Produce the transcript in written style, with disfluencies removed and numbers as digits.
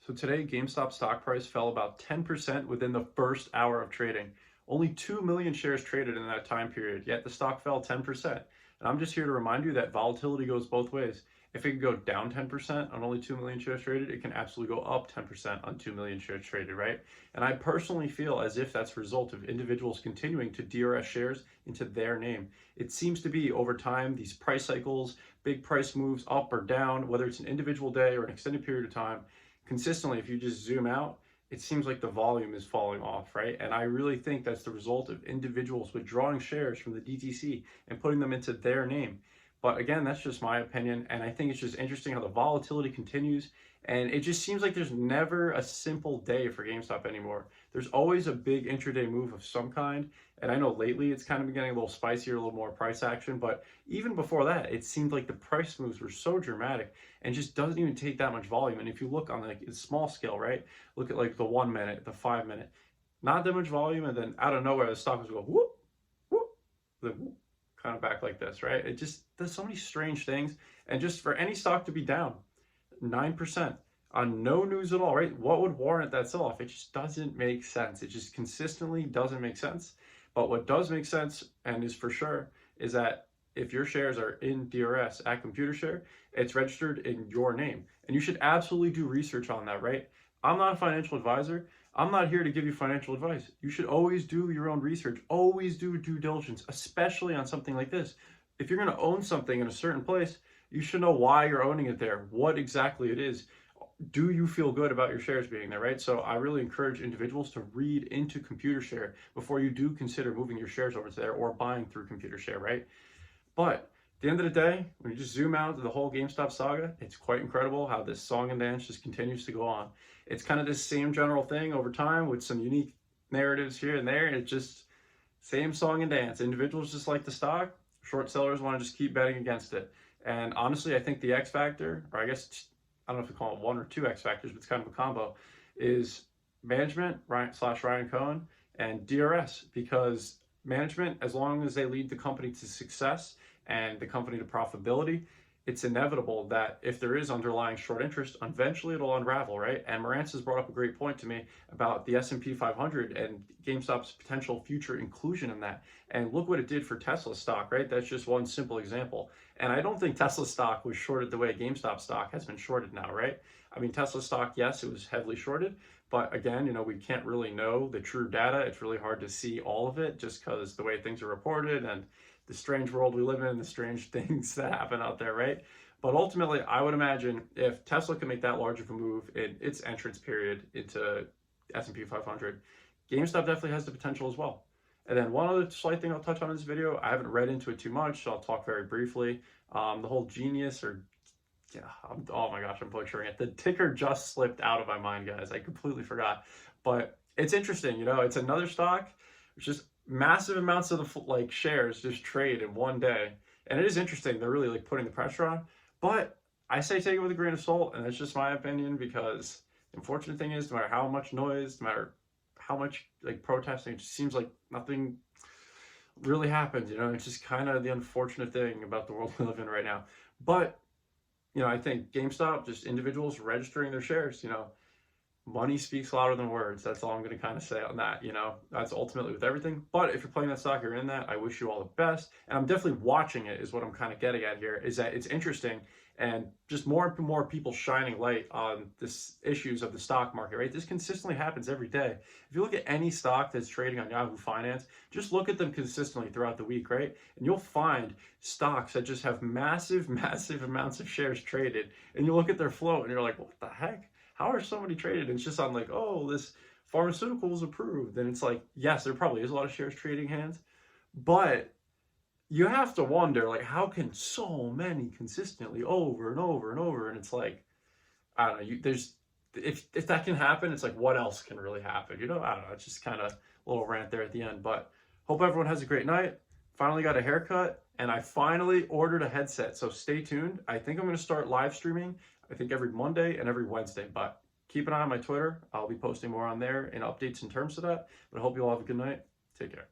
So today, GameStop stock price fell about 10% within the first hour of trading. Only 2 million shares traded in that time period, yet the stock fell 10%. And I'm just here to remind you that volatility goes both ways. If it can go down 10% on only 2 million shares traded, it can absolutely go up 10% on 2 million shares traded, right? And I personally feel as if that's a result of individuals continuing to DRS shares into their name. It seems to be over time, these price cycles, big price moves up or down, whether it's an individual day or an extended period of time, consistently, if you just zoom out, it seems like the volume is falling off, right? And I really think that's the result of individuals withdrawing shares from the DTC and putting them into their name. But again, that's just my opinion. And I think it's just interesting how the volatility continues. And it just seems like there's never a simple day for GameStop anymore. There's always a big intraday move of some kind. And I know lately it's kind of been getting a little spicier, a little more price action. But even before that, it seemed like the price moves were so dramatic and just doesn't even take that much volume. And if you look on like a small scale, right? Look at like the 1 minute, the 5 minute, not that much volume. And then out of nowhere, the stock was go whoop, whoop, the whoop, kind of back like this, right? It just does so many strange things. And just for any stock to be down 9% on no news at all, right? What would warrant that sell-off? It just doesn't make sense. It just consistently doesn't make sense. But what does make sense, and is for sure, is that if your shares are in DRS at ComputerShare, it's registered in your name. And you should absolutely do research on that, right? I'm not a financial advisor. I'm not here to give you financial advice. You should always do your own research. Always do due diligence, especially on something like this. If you're going to own something in a certain place, you should know why you're owning it there, what exactly it is. Do you feel good about your shares being there, right? So I really encourage individuals to read into ComputerShare before you do consider moving your shares over to there or buying through ComputerShare, right? But at the end of the day, when you just zoom out to the whole GameStop saga, it's quite incredible how this song and dance just continues to go on. It's kind of this same general thing over time with some unique narratives here and there. It's just same song and dance. Individuals just like the stock. Short sellers want to just keep betting against it. And honestly, I think the X factor, or I guess I don't know if we call it one or two X factors, but it's kind of a combo, is management, Ryan Cohen, and DRS. Because management, as long as they lead the company to success and the company to profitability, it's inevitable that if there is underlying short interest, eventually it'll unravel, right? And Marantz has brought up a great point to me about the S&P 500 and GameStop's potential future inclusion in that. And look what it did for Tesla stock, right? That's just one simple example. And I don't think Tesla stock was shorted the way GameStop stock has been shorted now, right? I mean, Tesla stock, yes, it was heavily shorted, but again, we can't really know the true data. It's really hard to see all of it just because the way things are reported and the strange world we live in, the strange things that happen out there, right? But ultimately, I would imagine if Tesla can make that large of a move in its entrance period into S&P 500, GameStop definitely has the potential as well. And then one other slight thing I'll touch on in this video, I haven't read into it too much, so I'll talk very briefly. The whole Genius oh my gosh, I'm butchering it. The ticker just slipped out of my mind, guys. I completely forgot. But it's interesting, it's another stock, which is massive amounts of the shares just trade in one day. And it is interesting. They're really putting the pressure on. But I say take it with a grain of salt, and that's just my opinion, because the unfortunate thing is no matter how much noise, no matter how much protesting, it just seems like nothing really happens. It's just kind of the unfortunate thing about the world we live in right now. But I think GameStop, just individuals registering their shares, money speaks louder than words. That's all I'm going to kind of say on that. That's ultimately with everything. But if you're playing that stock, you're in that, I wish you all the best. And I'm definitely watching it, is what I'm kind of getting at here, is that it's interesting and just more and more people shining light on this issues of the stock market, right? This consistently happens every day. If you look at any stock that's trading on Yahoo Finance, just look at them consistently throughout the week, right? And you'll find stocks that just have massive, massive amounts of shares traded. And you look at their float and you're like, what the heck? How are so many traded? And it's just on oh, this pharmaceutical is approved. And it's yes, there probably is a lot of shares trading hands, but you have to wonder, how can so many consistently over and over and over? And it's I don't know, if that can happen, it's what else can really happen? I don't know, it's just kind of a little rant there at the end. But hope everyone has a great night. Finally got a haircut, and I finally ordered a headset. So stay tuned. I think I'm going to start live streaming, I think every Monday and every Wednesday. But keep an eye on my Twitter. I'll be posting more on there and updates in terms of that. But I hope you all have a good night. Take care.